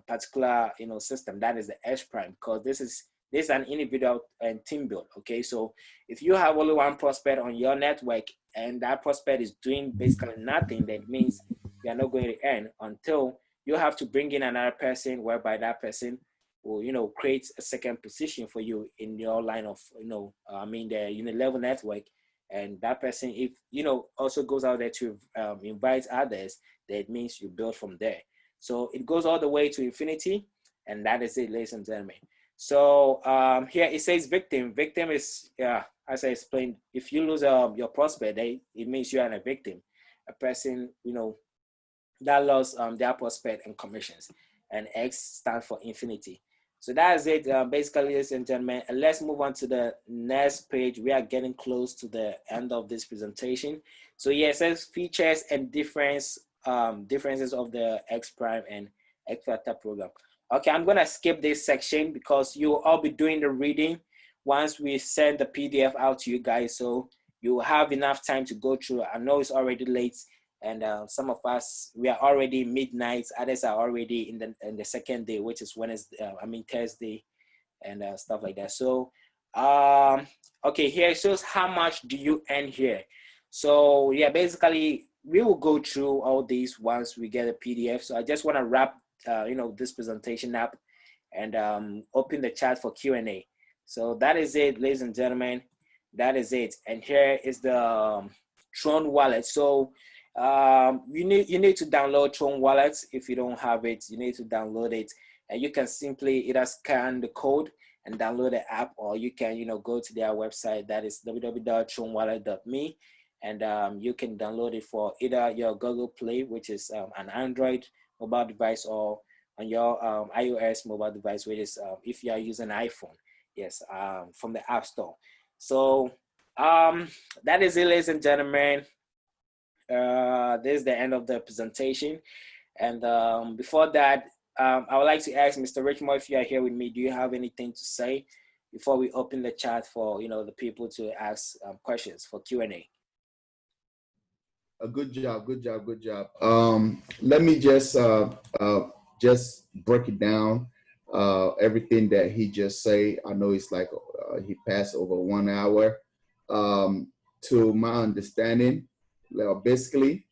particular, you know, system, that is the H prime, because this is an individual and team build. Okay, so if you have only one prospect on your network and that prospect is doing basically nothing, that means you are not going to earn until you have to bring in another person, whereby that person will, you know, create a second position for you in your line of, you know, I mean the UNILEVEL network. And that person, if, you know, also goes out there to invite others, that means you build from there. So it goes all the way to infinity, and that is it, ladies and gentlemen. So here it says victim. Victim is, as I explained, if you lose your prospect, it means you are a victim, a person, you know, that lost their prospect and commissions. And X stands for infinity. So that is it, basically, ladies and gentlemen. And let's move on to the next page. We are getting close to the end of this presentation. So yeah, it says features and differences of the X prime and X factor program. Okay, I'm gonna skip this section because you will all be doing the reading once we send the PDF out to you guys, so you will have enough time to go through. I know it's already late, and some of us, we are already midnight. Others are already in the second day, which is Wednesday. Thursday, and stuff like that. So, okay, here it shows how much do you earn here. So yeah, basically we will go through all these once we get a PDF. So I just want to wrap you know, this presentation up and open the chat for Q&A. So that is it, ladies and gentlemen. That is it. And here is the Tron wallet. So you need to download Tron wallet. If you don't have it, you need to download it, and you can simply either scan the code and download the app, or you can, you know, go to their website, that is www.tronwallet.me, and you can download it for either your Google Play, which is an Android mobile device, or on your iOS mobile device, which is if you are using iPhone, yes, from the App Store. So that is it, ladies and gentlemen. This is the end of the presentation, and before that, I would like to ask Mr. Richmond, if you are here with me, do you have anything to say before we open the chat for, you know, the people to ask questions for Q&A? Good job, good job, good job. Let me just break it down. Everything that he just say. I know it's like he passed over 1 hour. To my understanding, basically,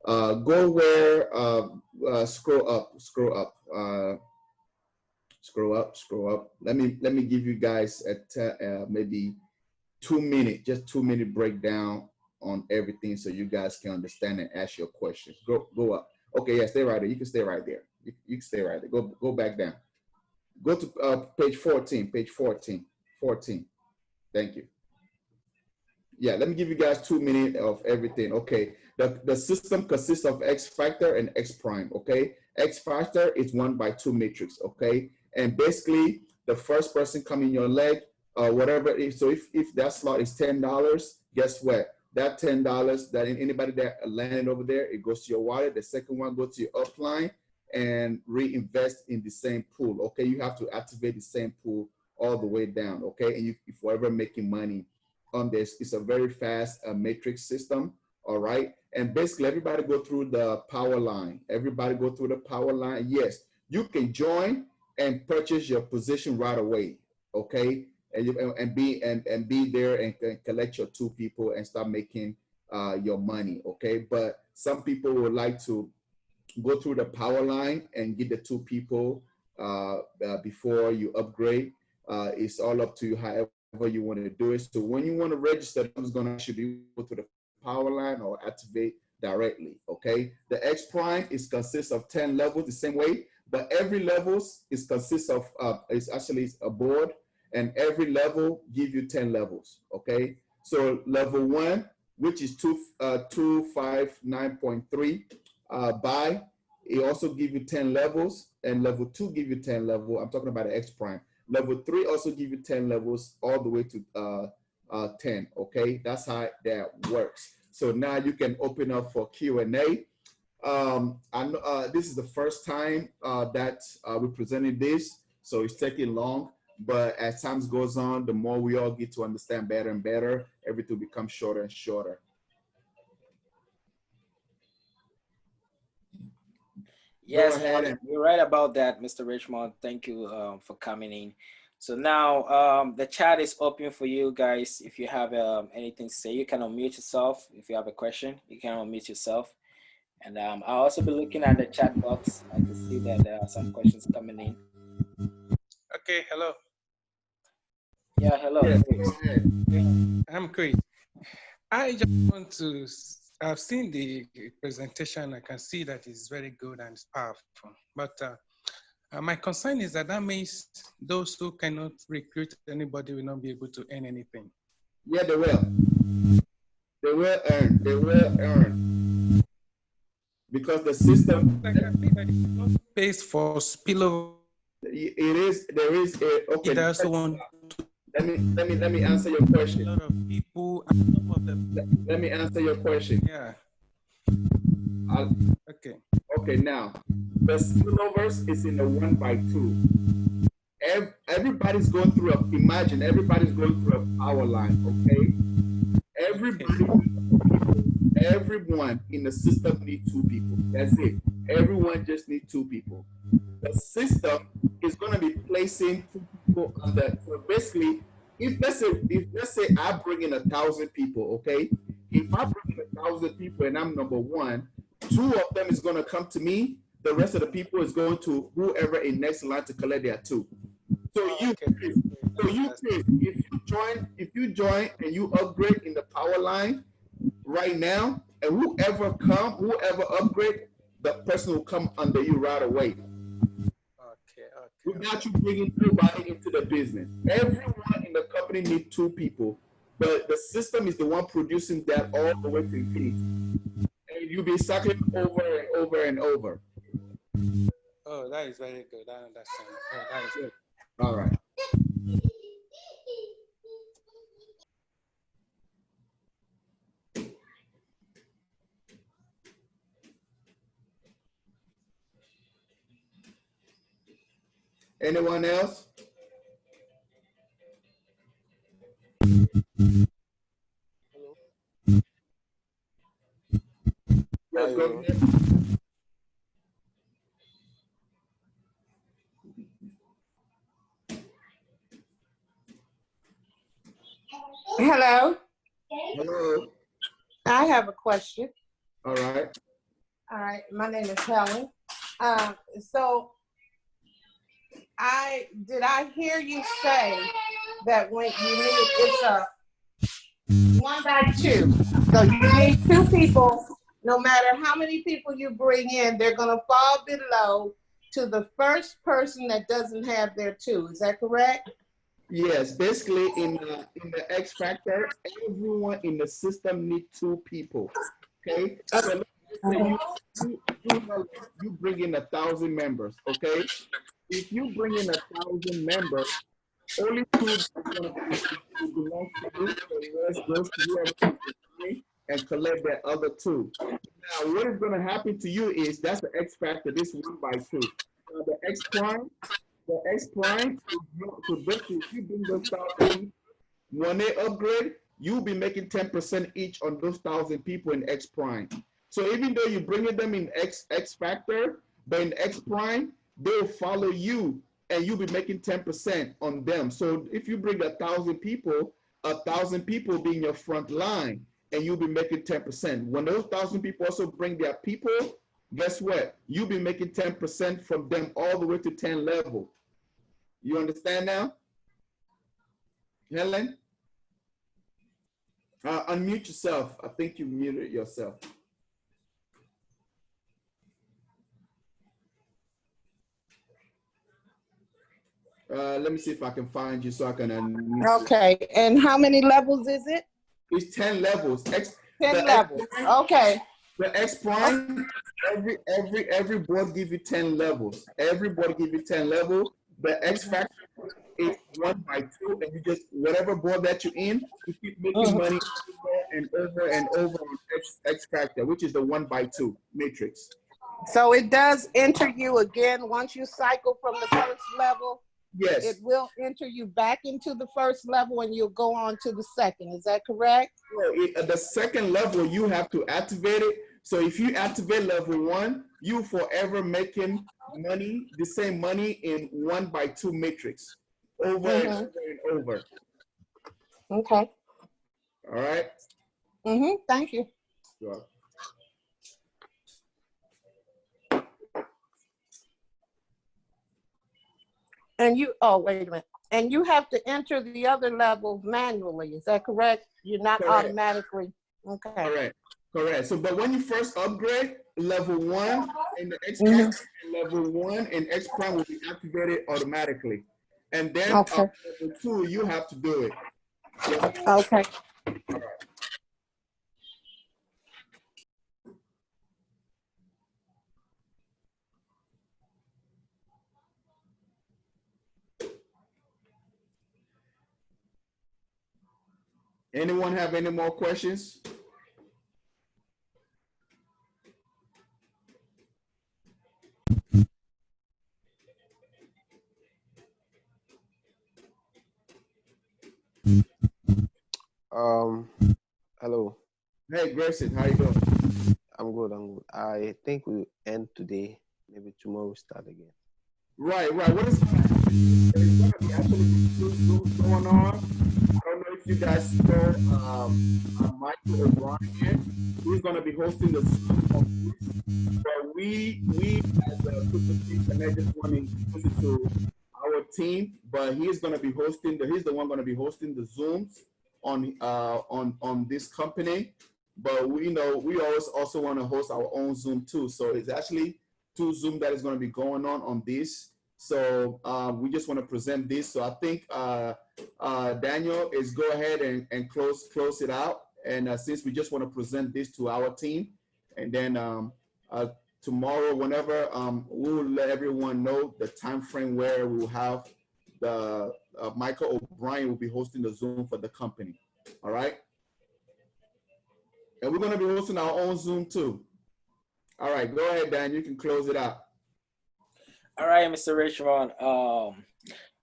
go where scroll up. Let me give you guys maybe 2 minute, just 2 minute breakdown on everything, so you guys can understand and ask your questions. Go up. Okay, yeah, stay right there. You can stay right there. You can stay right there. Go back down. Go to page 14. Page 14. 14. Thank you. Yeah, let me give you guys 2 minutes of everything. Okay, the system consists of X factor and X prime. Okay, X factor is 1 by 2 matrix. Okay, and basically the first person come in your leg, whatever. So if that slot is $10, guess what? That $10 that anybody that landed over there, it goes to your wallet. The second one goes to your upline and reinvest in the same pool. Okay, you have to activate the same pool all the way down. Okay, and you forever making money on this. It's a very fast matrix system. All right, and basically everybody go through the power line. Everybody go through the power line. Yes, you can join and purchase your position right away. Okay, and be there and collect your 2 people and start making your money. Okay, but some people would like to go through the power line and get the 2 people before you upgrade. It's all up to you, however you want to do it. So when you want to register, I'm going to actually go to the power line or activate directly. Okay, the X Prime consists of 10 levels the same way, but every levels consists of it's actually a board, and every level give you 10 levels. Okay, so level 1, which is 259.3 buy, it also give you 10 levels, and level 2 give you 10 level. I'm talking about the X Prime. Level 3 also give you 10 levels all the way to 10. Okay, that's how that works. So now you can open up for Q&A. I know this is the first time that we presented this, so it's taking long. But as time goes on, the more we all get to understand better and better, everything becomes shorter and shorter. Yes, you're right about that, Mr. Richmond. Thank you for coming in. So now the chat is open for you guys. If you have anything to say, you can unmute yourself. If you have a question, you can unmute yourself. And I'll also be looking at the chat box. I can see that there are some questions coming in. Okay, hello. Yeah, hello. Yeah, go ahead. I'm Chris. I just want to, I've seen the presentation. I can see that it's very good and it's powerful. But my concern is that means those who cannot recruit anybody will not be able to earn anything. Yeah, they will. They will earn. They will earn. Because the system pays for spillover. It is. There is a. Okay. It also want. Let me answer your question. A lot of people. Let me answer your question. Yeah. Okay. Okay. Now, the spillovers is in the 1x2. Everybody's going through imagine everybody's going through a power line. Okay. Everyone in the system needs 2 people. That's it. Everyone just needs 2 people. The system is going to be placing 2 people on that. So basically, if let's say I bring in 1,000 people, okay? If I bring in 1,000 people and I'm number 1, 2 of them is going to come to me. The rest of the people is going to whoever in next line to collect their 2. So if you join and you upgrade in the power line right now, and whoever upgrade, the person will come under you right away. Without you bringing nobody into the business. Everyone in the company needs 2 people, but the system is the one producing that all the way to infinity. And you'll be cycling over and over and over. Oh, that is very good. I understand. Oh, that is good. All right. Anyone else? Hello. Yes, go ahead. Hello. Hello. I have a question. All right. All right. My name is Helen. So did I hear you say that when you need it's a 1x2. So you need 2 people. No matter how many people you bring in, they're gonna fall below to the first person that doesn't have their 2. Is that correct? Yes, basically in the X Factor, everyone in the system needs 2 people. Okay, so let's say you bring in 1,000 members. Okay, if you bring in 1,000 members, only two that's gonna belong to you, the rest goes to whoever wants to sign and collect that other two. Now, what is gonna happen to you is that's the X factor, this 1 by 2. The X prime, so basically if you bring those 1,000 people, when they upgrade, you'll be making 10% each on those 1,000 people in X prime. So even though you're bringing them in X factor, but in X prime, they'll follow you and you'll be making 10% on them. So if you bring 1,000 people, 1,000 people being your front line, and you'll be making 10%. When those 1,000 people also bring their people, guess what? You'll be making 10% from them all the way to 10 level. You understand now? Helen? Unmute yourself. I think you muted yourself. Let me see if I can find you so I can unmute. Okay, and how many levels is it? It's 10 levels. 10 levels. Okay. The X prime, every board give you 10 levels. Every board give you 10 levels. The X factor is 1 by 2, and you just whatever board that you're in, you keep making money over and over on X factor, which is the 1 by 2 matrix. So it does enter you again once you cycle from the first level. Yes. It will enter you back into the first level and you'll go on to the second. Is that correct? Well, the second level, you have to activate it. So if you activate level 1, you forever making money, the same money in 1 by 2 matrix over and over and over. Okay. All right. Thank you. Sure. And you, oh, wait a minute. And you have to enter the other levels manually. Is that correct? You're not Correct. automatically. Okay. Correct. So, but when you first upgrade, level 1 in the X prime, level 1 in X prime will be activated automatically. And then level 2, you have to do it. Okay. All right. Anyone have any more questions? Hello. Hey, Grayson, how you doing? I'm good. I think we'll end today. Maybe tomorrow we'll start again. Right. What is going to happen? There's going to be actually Zooms going on. I don't know if you guys saw Michael O'Brien. He's going to be hosting the Zoom on this. But we as a Crypto Team Connect just want to introduce it to our team. But he's going to be hosting he's the one going to be hosting the Zooms on this company. But we always also want to host our own Zoom too. So it's actually 2 Zoom that is going to be going on this. So we just want to present this. So I think Daniel is go ahead and close it out. And since we just want to present this to our team, and then tomorrow, whenever we'll let everyone know the time frame where we will have the Michael O'Brien will be hosting the Zoom for the company. All right. And we're going to be hosting our own Zoom too. All right, go ahead, Dan. You can close it out. All right, Mr. Richmond. All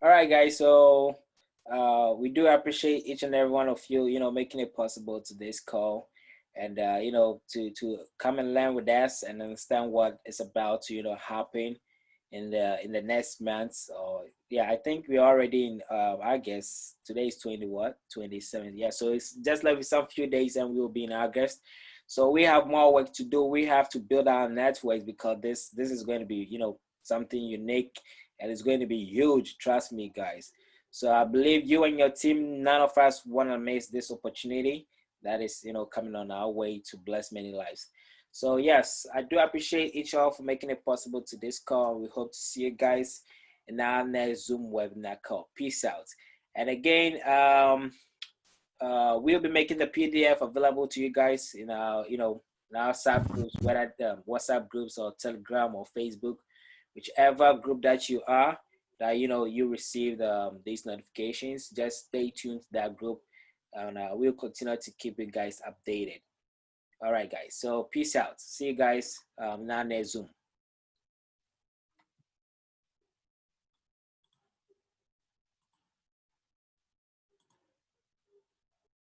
right, guys. So we do appreciate each and every one of you, making it possible to this call, and to come and learn with us and understand what is about to happen in the next month. Yeah, I think we're already in. I guess today is 27th. Yeah, so it's just like some few days, and we will be in August. So we have more work to do. We have to build our networks because this is going to be, something unique, and it's going to be huge. Trust me, guys. So I believe you and your team, none of us want to miss this opportunity that is, coming on our way to bless many lives. So yes, I do appreciate each of you for making it possible to this call. We hope to see you guys in our next Zoom webinar call. Peace out. And again, we'll be making the PDF available to you guys in our, in our WhatsApp groups, whether WhatsApp groups or Telegram or Facebook. whichever group that you are, that you received these notifications, just stay tuned to that group, and we'll continue to keep you guys updated. All right, guys. So peace out. See you guys now next Zoom.